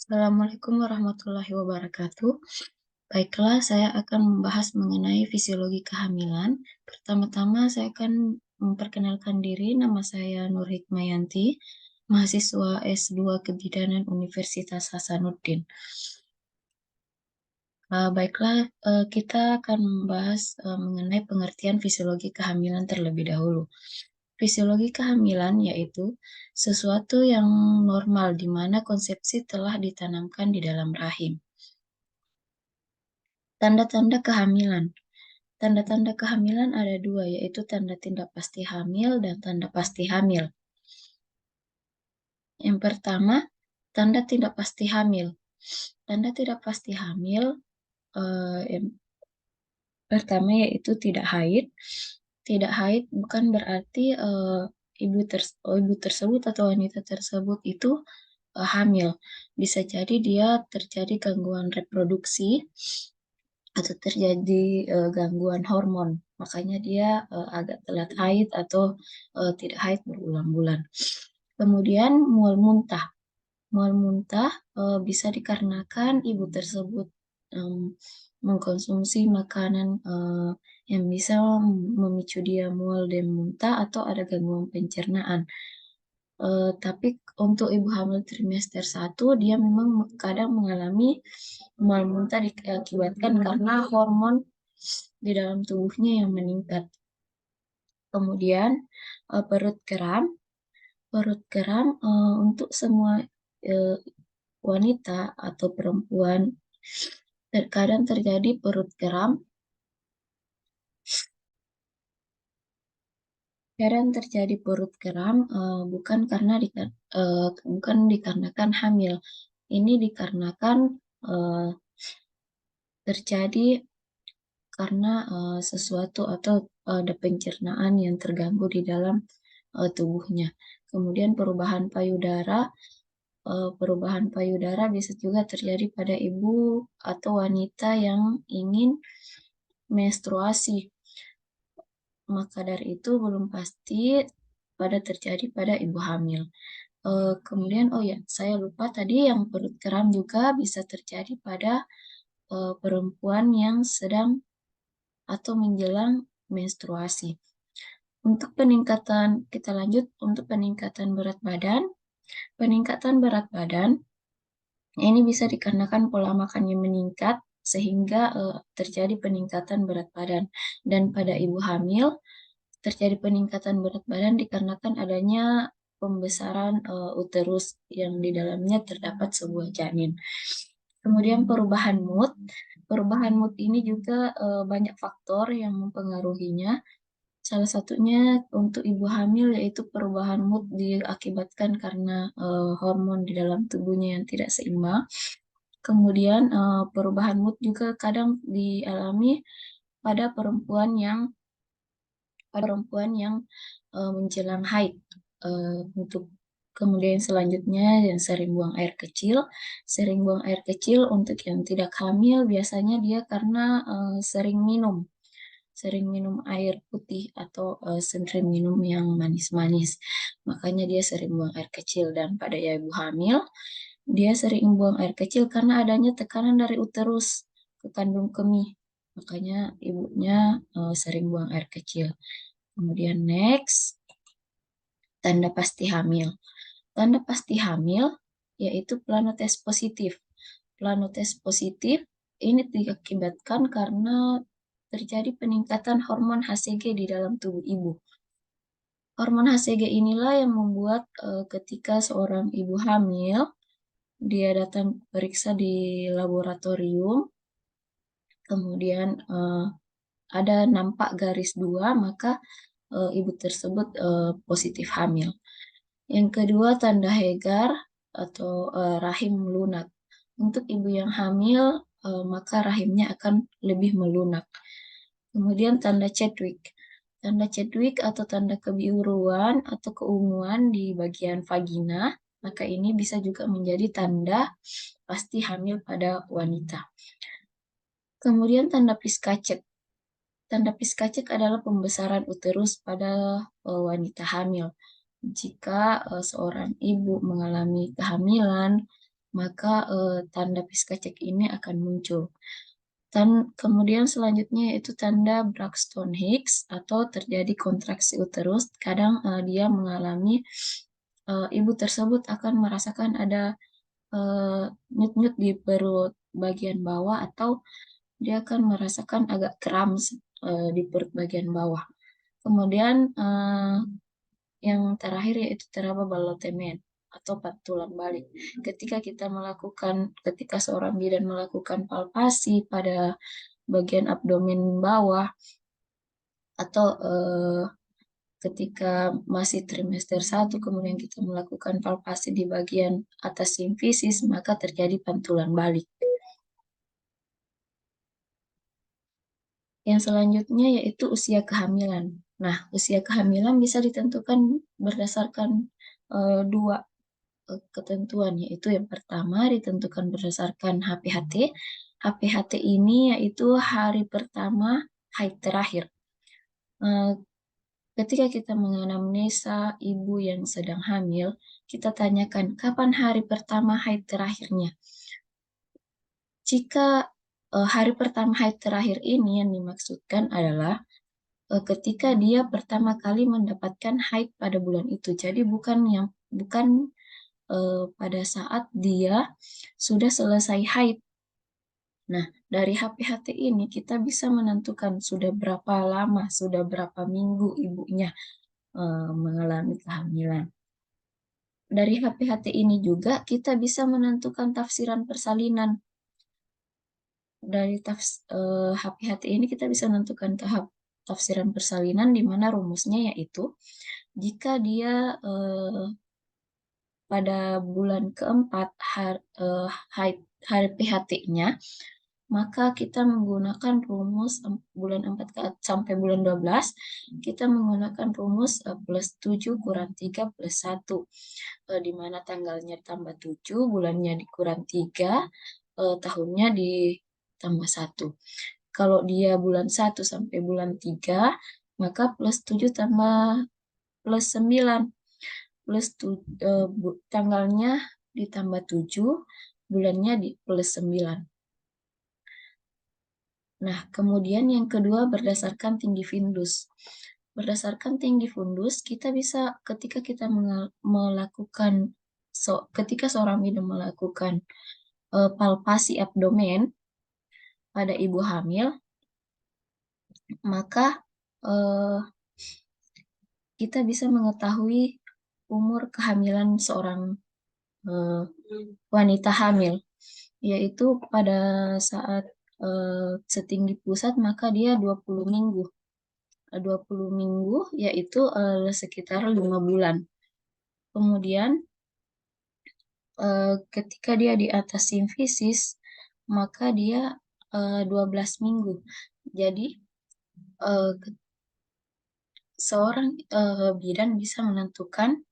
Assalamualaikum warahmatullahi wabarakatuh. Baiklah, saya akan membahas mengenai fisiologi kehamilan. Pertama-tama, saya akan memperkenalkan diri. Nama saya Nur Hikmayanti, mahasiswa S2 Kebidanan Universitas Hasanuddin. Baiklah, kita akan membahas mengenai pengertian fisiologi kehamilan terlebih dahulu. Fisiologi kehamilan yaitu sesuatu yang normal di mana konsepsi telah ditanamkan di dalam rahim. Tanda-tanda kehamilan. Tanda-tanda kehamilan ada dua, yaitu tanda tidak pasti hamil dan tanda pasti hamil. Yang pertama, tanda tidak pasti hamil. Tanda tidak pasti hamil yang pertama yaitu tidak haid. Tidak haid bukan berarti ibu tersebut atau wanita tersebut itu hamil. Bisa jadi dia terjadi gangguan reproduksi atau terjadi gangguan hormon. Makanya dia agak telat haid atau tidak haid berulang-bulan. Kemudian mual muntah. Mual muntah bisa dikarenakan ibu tersebut mengkonsumsi makanan yang bisa memicu dia mual dan muntah atau ada gangguan pencernaan. Tapi untuk ibu hamil trimester 1, dia memang kadang mengalami mual muntah diakibatkan karena hormon di dalam tubuhnya yang meningkat. Kemudian perut kram. Perut kram untuk semua eh, wanita atau perempuan terkadang terjadi perut kram. Kadang terjadi perut kram bukan dikarenakan hamil. Ini dikarenakan eh, terjadi karena sesuatu atau ada pencernaan yang terganggu di dalam tubuhnya. Kemudian perubahan payudara bisa juga terjadi pada ibu atau wanita yang ingin menstruasi. Maka dari itu belum pasti terjadi pada ibu hamil. Kemudian, oh ya, saya lupa tadi yang perut kram juga bisa terjadi pada perempuan yang sedang atau menjelang menstruasi. Untuk peningkatan, kita lanjut untuk peningkatan berat badan. Peningkatan berat badan ini bisa dikarenakan pola makan yang meningkat sehingga terjadi peningkatan berat badan. Dan pada ibu hamil terjadi peningkatan berat badan dikarenakan adanya pembesaran uterus yang di dalamnya terdapat sebuah janin. Kemudian perubahan mood. Perubahan mood ini juga banyak faktor yang mempengaruhinya. Salah satunya untuk ibu hamil yaitu perubahan mood diakibatkan karena hormon di dalam tubuhnya yang tidak seimbang. Kemudian perubahan mood juga kadang dialami pada perempuan yang menjelang haid. Untuk kemudian selanjutnya yang sering buang air kecil. Sering buang air kecil untuk yang tidak hamil biasanya dia karena sering minum air putih atau sering minum yang manis-manis. Makanya dia sering buang air kecil. Dan pada ibu hamil, dia sering buang air kecil karena adanya tekanan dari uterus ke kandung kemih. Makanya ibunya sering buang air kecil. Kemudian next, tanda pasti hamil. Tanda pasti hamil yaitu planotes positif. Planotes positif ini diakibatkan karena terjadi peningkatan hormon HCG di dalam tubuh ibu. Hormon HCG inilah yang membuat ketika seorang ibu hamil, dia datang periksa di laboratorium, kemudian ada nampak garis 2, maka ibu tersebut positif hamil. Yang kedua, tanda Hegar atau rahim melunak. Untuk ibu yang hamil, maka rahimnya akan lebih melunak. Kemudian tanda Chadwick. Tanda Chadwick atau tanda kebiruan atau keunguan di bagian vagina, maka ini bisa juga menjadi tanda pasti hamil pada wanita. Kemudian tanda Piskacek. Tanda Piskacek adalah pembesaran uterus pada wanita hamil. Jika seorang ibu mengalami kehamilan, maka tanda Piskacek ini akan muncul. Dan kemudian selanjutnya yaitu tanda Braxton Hicks atau terjadi kontraksi uterus. Kadang dia mengalami ibu tersebut akan merasakan ada nyut-nyut di perut bagian bawah atau dia akan merasakan agak kram di perut bagian bawah. Kemudian yang terakhir yaitu teraba balotemen atau pantulan balik. Ketika seorang bidan melakukan palpasi pada bagian abdomen bawah atau ketika masih trimester 1 kemudian kita melakukan palpasi di bagian atas simfisis, maka terjadi pantulan balik. Yang selanjutnya yaitu usia kehamilan. Nah, usia kehamilan bisa ditentukan berdasarkan dua ketentuan, yaitu yang pertama ditentukan berdasarkan HPHT. HPHT ini yaitu hari pertama haid terakhir. Ketika kita menganamnesa ibu yang sedang hamil, kita tanyakan kapan hari pertama haid terakhirnya. Jika hari pertama haid terakhir ini yang dimaksudkan adalah ketika dia pertama kali mendapatkan haid pada bulan itu. Jadi bukan pada saat dia sudah selesai haid. Nah, dari HPHT ini kita bisa menentukan sudah berapa lama, sudah berapa minggu ibunya mengalami kehamilan. Dari HPHT ini juga kita bisa menentukan tafsiran persalinan. Dari HPHT ini kita bisa menentukan tahap tafsiran persalinan di mana rumusnya yaitu jika dia pada bulan keempat hari PHT-nya, maka kita menggunakan rumus bulan 4 sampai bulan 12, kita menggunakan rumus plus 7 kurang 3 plus 1, di mana tanggalnya ditambah 7, bulannya dikurang 3, tahunnya ditambah 1. Kalau dia bulan 1 sampai bulan 3, maka plus 7 tambah plus 9. Tanggalnya ditambah 7, bulannya di plus 9. Nah, kemudian yang kedua berdasarkan tinggi fundus. Berdasarkan tinggi fundus, kita bisa ketika seorang bidan melakukan palpasi abdomen pada ibu hamil, maka kita bisa mengetahui umur kehamilan seorang wanita hamil, yaitu pada saat setinggi pusat maka dia 20 minggu. 20 minggu yaitu sekitar 5 bulan. Kemudian ketika dia di atas simfisis maka dia 12 minggu. Jadi seorang bidan bisa menentukan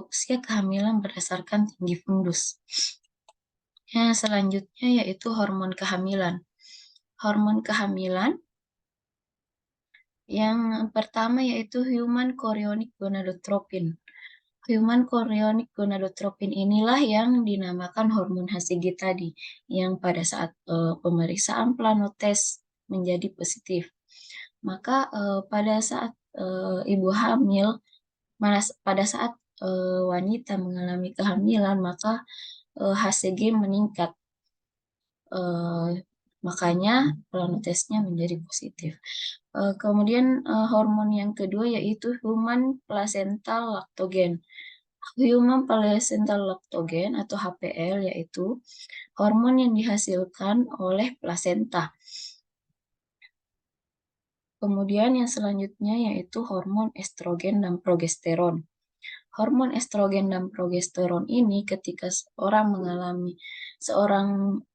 usia kehamilan berdasarkan tinggi fundus. Yang selanjutnya yaitu hormon kehamilan. Hormon kehamilan yang pertama yaitu human chorionic gonadotropin. Human chorionic gonadotropin inilah yang dinamakan hormon HCG tadi, yang pada saat pemeriksaan planotes menjadi positif. Maka pada saat ibu hamil, pada saat wanita mengalami kehamilan, maka HCG meningkat. Makanya planotesnya menjadi positif. Kemudian hormon yang kedua yaitu human placental lactogen. Human placental lactogen atau HPL yaitu hormon yang dihasilkan oleh plasenta. Kemudian yang selanjutnya yaitu hormon estrogen dan progesteron. Hormon estrogen dan progesteron ini ketika seorang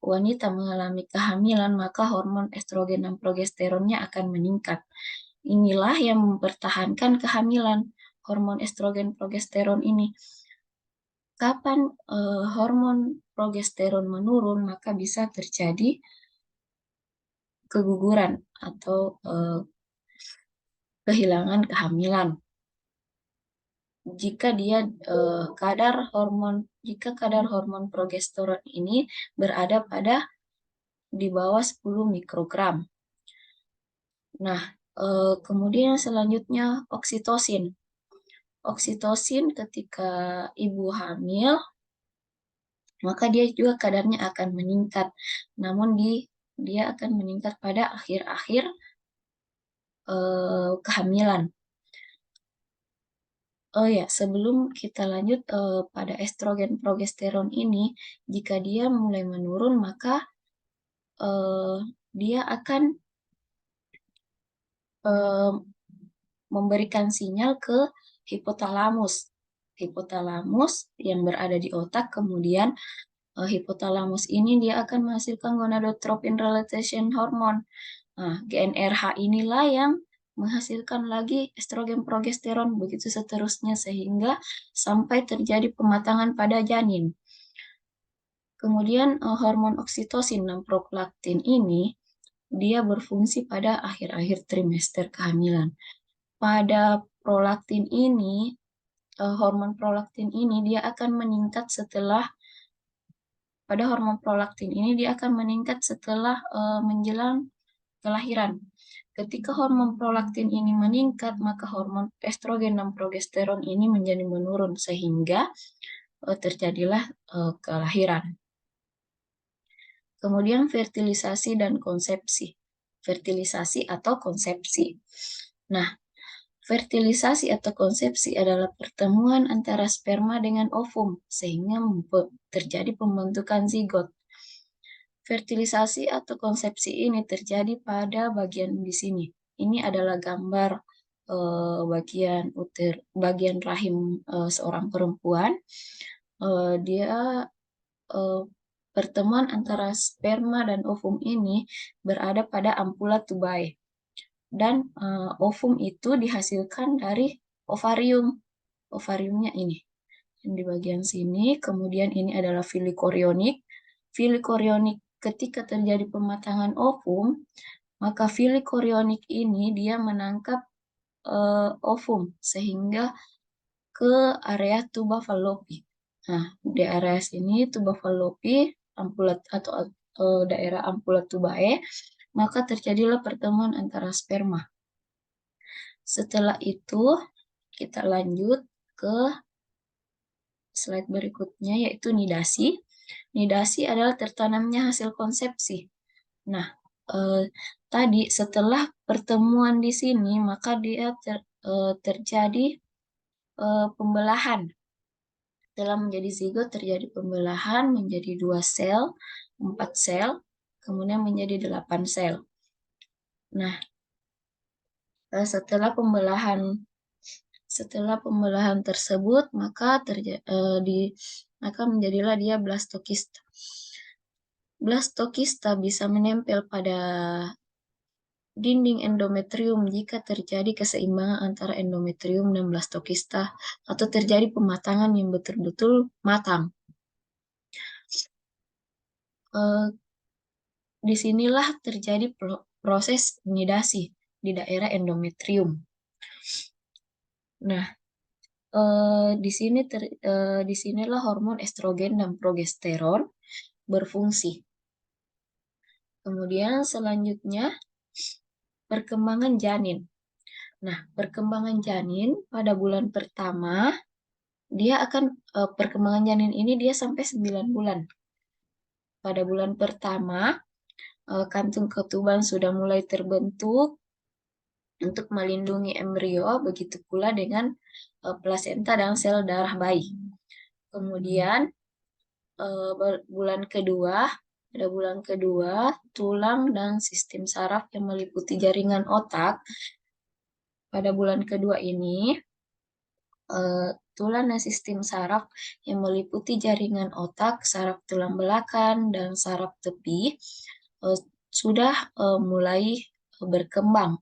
wanita mengalami kehamilan, maka hormon estrogen dan progesteronnya akan meningkat. Inilah yang mempertahankan kehamilan, hormon estrogen progesteron ini. Kapan hormon progesteron menurun, maka bisa terjadi keguguran atau kehilangan kehamilan. jika kadar hormon progesteron ini berada di bawah 10 mikrogram. Nah, kemudian selanjutnya oksitosin. Oksitosin ketika ibu hamil, maka dia juga kadarnya akan meningkat. Namun dia akan meningkat pada akhir-akhir kehamilan. Oh ya, sebelum kita lanjut pada estrogen progesteron ini, jika dia mulai menurun, maka dia akan eh, memberikan sinyal ke hipotalamus. Hipotalamus yang berada di otak, kemudian hipotalamus ini dia akan menghasilkan gonadotropin releasing hormone. Nah, GnRH inilah yang menghasilkan lagi estrogen progesteron, begitu seterusnya sehingga sampai terjadi pematangan pada janin. Kemudian hormon oksitosin dan prolaktin ini dia berfungsi pada akhir-akhir trimester kehamilan. Pada prolaktin ini, hormon prolaktin ini dia akan meningkat setelah menjelang kelahiran. Ketika hormon prolaktin ini meningkat, maka hormon estrogen dan progesteron ini menjadi menurun sehingga terjadilah kelahiran. Kemudian fertilisasi dan konsepsi. Fertilisasi atau konsepsi. Nah, fertilisasi atau konsepsi adalah pertemuan antara sperma dengan ovum sehingga terjadi pembentukan zigot. Fertilisasi atau konsepsi ini terjadi pada bagian di sini. Ini adalah gambar bagian rahim seorang perempuan. Dia pertemuan antara sperma dan ovum ini berada pada ampula tubae. Dan ovum itu dihasilkan dari ovarium. Ovariumnya ini. Yang di bagian sini, kemudian ini adalah filikorionik. Filikorionik ketika terjadi pematangan ovum, maka filikorionik ini dia menangkap ovum sehingga ke area tuba fallopi. Nah, di area sini tuba fallopi, ampulat atau daerah ampula tubae, maka terjadilah pertemuan antara sperma. Setelah itu, kita lanjut ke slide berikutnya, yaitu nidasi. Nidasi adalah tertanamnya hasil konsepsi. Nah, tadi setelah pertemuan di sini, maka dia terjadi pembelahan. Setelah menjadi zigot, terjadi pembelahan menjadi 2 sel, 4 sel, kemudian menjadi 8 sel. Nah, setelah pembelahan tersebut, maka menjadilah dia blastokista. Blastokista bisa menempel pada dinding endometrium jika terjadi keseimbangan antara endometrium dan blastokista atau terjadi pematangan yang betul-betul matang. Disinilah terjadi proses nidasi di daerah endometrium. Nah, disinilah hormon estrogen dan progesteron berfungsi. Kemudian selanjutnya perkembangan janin. Nah, perkembangan janin pada bulan pertama perkembangan janin ini dia sampai 9 bulan. Pada bulan pertama kantung ketuban sudah mulai terbentuk untuk melindungi embrio, begitu pula dengan plasenta dan sel darah bayi. Kemudian pada bulan kedua, tulang dan sistem saraf yang meliputi jaringan otak. Pada bulan kedua ini, tulang dan sistem saraf yang meliputi jaringan otak, saraf tulang belakang, dan saraf tepi sudah mulai berkembang.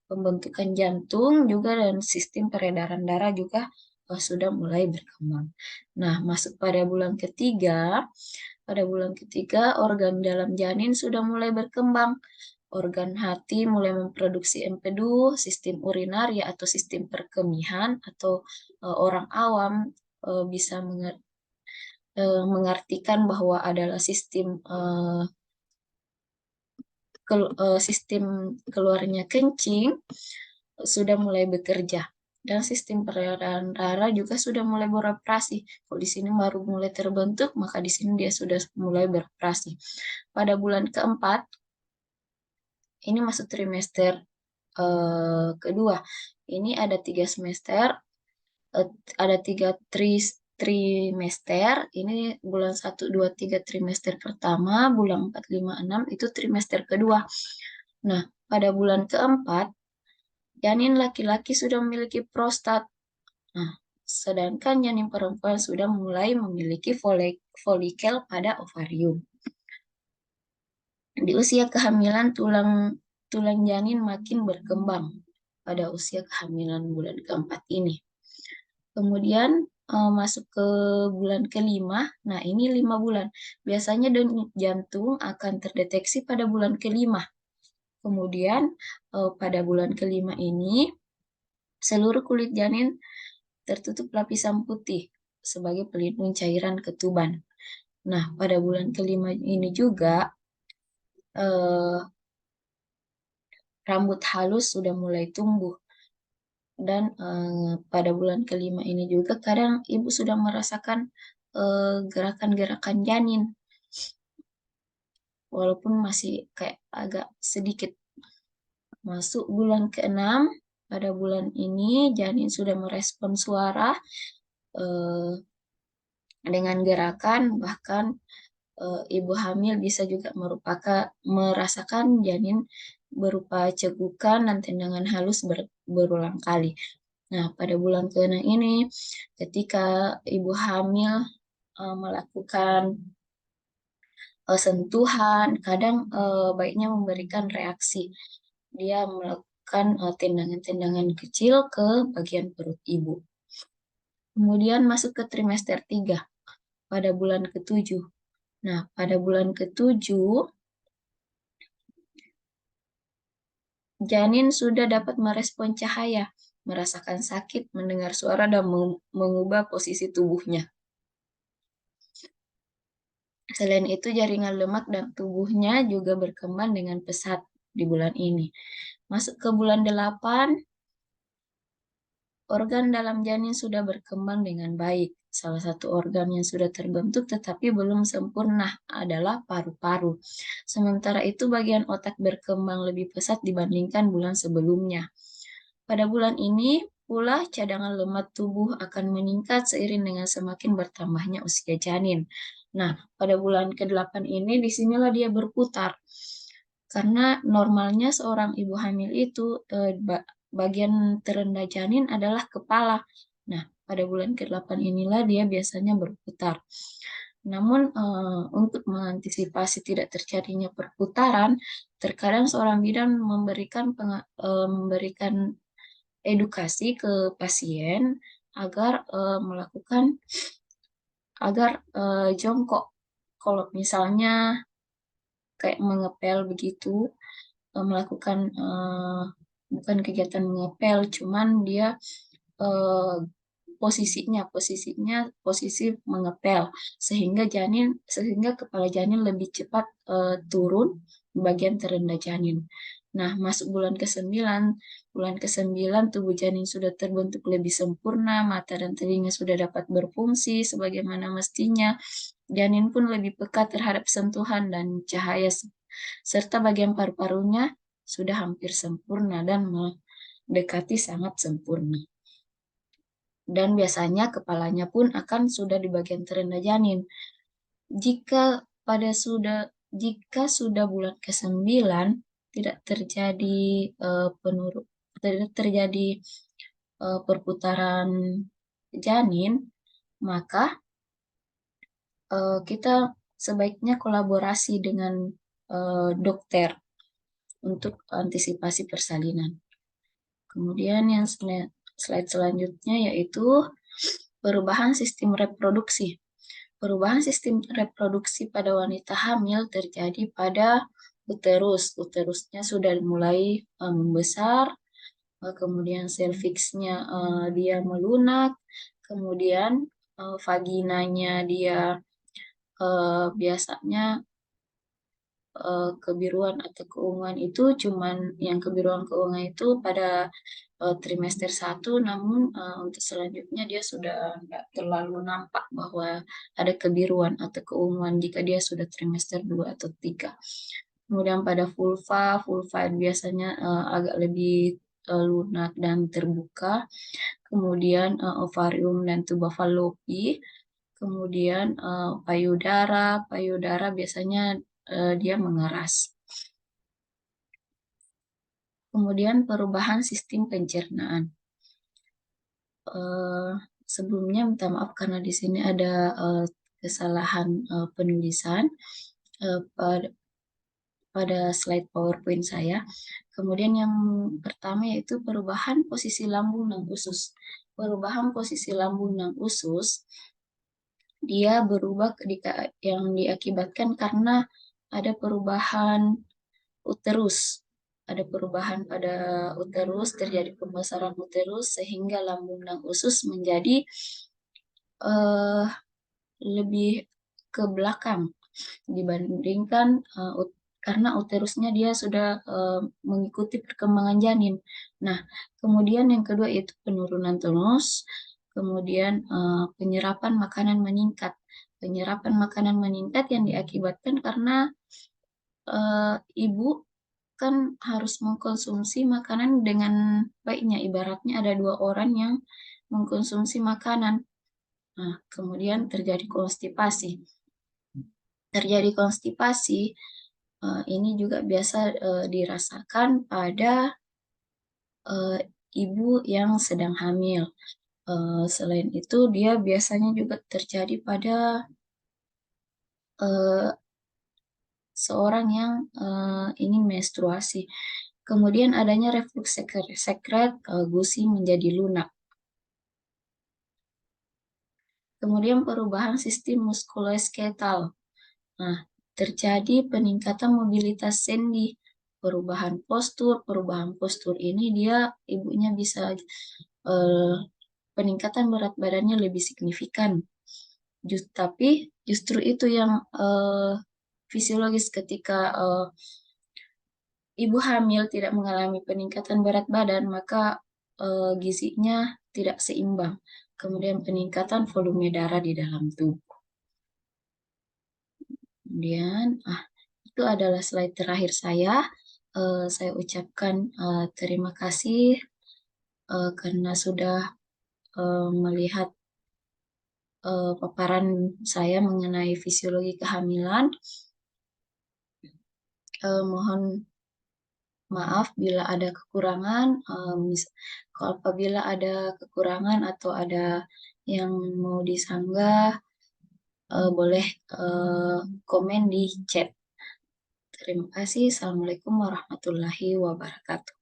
Pembentukan jantung juga dan sistem peredaran darah juga sudah mulai berkembang. Nah, masuk pada bulan ketiga, organ dalam janin sudah mulai berkembang. organ hati mulai memproduksi empedu, sistem urinaria atau sistem perkemihan, atau orang awam bisa mengartikan bahwa adalah sistem keluarnya kencing sudah mulai bekerja, dan sistem peredaran darah juga sudah mulai beroperasi. Kalau di sini baru mulai terbentuk, maka di sini dia sudah mulai beroperasi. Pada bulan keempat, ini masuk trimester kedua. Ini ada 3 semester, ada 3 trimester. Ini bulan 1, 2, 3 trimester pertama, bulan 4, 5, 6 itu trimester kedua. Nah, pada bulan keempat, janin laki-laki sudah memiliki prostat. Nah, sedangkan janin perempuan sudah mulai memiliki folikel pada ovarium. Di usia kehamilan, tulang janin makin berkembang pada usia kehamilan bulan keempat ini. Kemudian masuk ke bulan kelima. Nah, ini 5 bulan. Biasanya denyut jantung akan terdeteksi pada bulan kelima. Kemudian pada bulan kelima ini, seluruh kulit janin tertutup lapisan putih sebagai pelindung cairan ketuban. Nah, pada bulan kelima ini juga rambut halus sudah mulai tumbuh. Dan pada bulan kelima ini juga kadang ibu sudah merasakan gerakan-gerakan janin, walaupun masih kayak agak sedikit. Masuk bulan keenam, pada bulan ini janin sudah merespon suara dengan gerakan, bahkan ibu hamil bisa juga merasakan janin berupa cegukan dan tendangan halus berulang kali. Nah, pada bulan ke-6 ini, ketika ibu hamil melakukan sentuhan, kadang baiknya memberikan reaksi. Dia melakukan tendangan-tendangan kecil ke bagian perut ibu. Kemudian masuk ke trimester 3, pada bulan ke-7. Nah, pada bulan ke-7, janin sudah dapat merespon cahaya, merasakan sakit, mendengar suara, dan mengubah posisi tubuhnya. Selain itu, jaringan lemak dan tubuhnya juga berkembang dengan pesat di bulan ini. Masuk ke bulan 8, organ dalam janin sudah berkembang dengan baik. Salah satu organ yang sudah terbentuk tetapi belum sempurna adalah paru-paru. Sementara itu, bagian otak berkembang lebih pesat dibandingkan bulan sebelumnya. Pada bulan ini pula cadangan lemak tubuh akan meningkat seiring dengan semakin bertambahnya usia janin. Nah, pada bulan ke-8 ini disinilah dia berputar. Karena normalnya seorang ibu hamil itu bagian terendah janin adalah kepala. Nah, pada bulan ke-8 inilah dia biasanya berputar. Namun untuk mengantisipasi tidak terjadinya perputaran, terkadang seorang bidan memberikan edukasi ke pasien agar jongkok. Kalau misalnya kayak mengepel begitu, melakukan bukan kegiatan mengepel, cuman dia posisi mengepel, sehingga kepala janin lebih cepat turun di bagian terendah janin. Nah, masuk bulan ke-9 tubuh janin sudah terbentuk lebih sempurna, mata dan telinga sudah dapat berfungsi sebagaimana mestinya, janin pun lebih peka terhadap sentuhan dan cahaya, serta bagian paru-parunya sudah hampir sempurna dan mendekati sangat sempurna. Dan biasanya kepalanya pun akan sudah di bagian terendah janin. Jika sudah bulan ke-9 tidak terjadi perputaran janin, maka kita sebaiknya kolaborasi dengan dokter untuk antisipasi persalinan. Kemudian yang slide selanjutnya yaitu perubahan sistem reproduksi. Perubahan sistem reproduksi pada wanita hamil terjadi pada uterusnya sudah mulai membesar, kemudian serviksnya dia melunak, kemudian vaginanya dia biasanya kebiruan atau keunguan itu cuman yang kebiruan keunguan itu pada trimester 1, namun untuk selanjutnya dia sudah nggak terlalu nampak bahwa ada kebiruan atau keunguan jika dia sudah trimester 2 atau 3. Kemudian pada vulva biasanya agak lebih lunak dan terbuka. Kemudian ovarium dan tuba Fallopi. Kemudian payudara biasanya dia mengeras. Kemudian perubahan sistem pencernaan. Eh, Sebelumnya minta maaf karena di sini ada kesalahan penulisan pada slide PowerPoint saya. Kemudian yang pertama yaitu perubahan posisi lambung dan usus. Perubahan posisi lambung dan usus dia berubah yang diakibatkan karena ada perubahan uterus. Ada perubahan pada uterus, terjadi pembesaran uterus sehingga lambung dan usus menjadi eh, lebih ke belakang dibandingkan karena uterusnya dia sudah mengikuti perkembangan janin. Nah, kemudian yang kedua itu penurunan tonus, kemudian penyerapan makanan meningkat. Penyerapan makanan meningkat yang diakibatkan karena ibu kan harus mengkonsumsi makanan dengan baiknya. Ibaratnya ada dua orang yang mengkonsumsi makanan. Nah, kemudian terjadi konstipasi. Terjadi konstipasi, ini juga biasa dirasakan pada eh, ibu yang sedang hamil. Selain itu, dia biasanya juga terjadi pada eh, seorang yang ingin menstruasi. Kemudian adanya reflux sekret gusi menjadi lunak. Kemudian perubahan sistem muskuloskeletal. Nah, terjadi peningkatan mobilitas sendi, perubahan postur ini dia ibunya bisa eh, peningkatan berat badannya lebih signifikan. Tapi justru itu yang fisiologis ketika ibu hamil tidak mengalami peningkatan berat badan, maka gizinya tidak seimbang. Kemudian peningkatan volume darah di dalam tubuh. Kemudian, itu adalah slide terakhir saya. Saya ucapkan terima kasih karena sudah melihat paparan saya mengenai fisiologi kehamilan. Mohon maaf bila ada kekurangan. Apabila ada kekurangan atau ada yang mau disanggah, boleh komen di chat. Terima kasih. Assalamualaikum warahmatullahi wabarakatuh.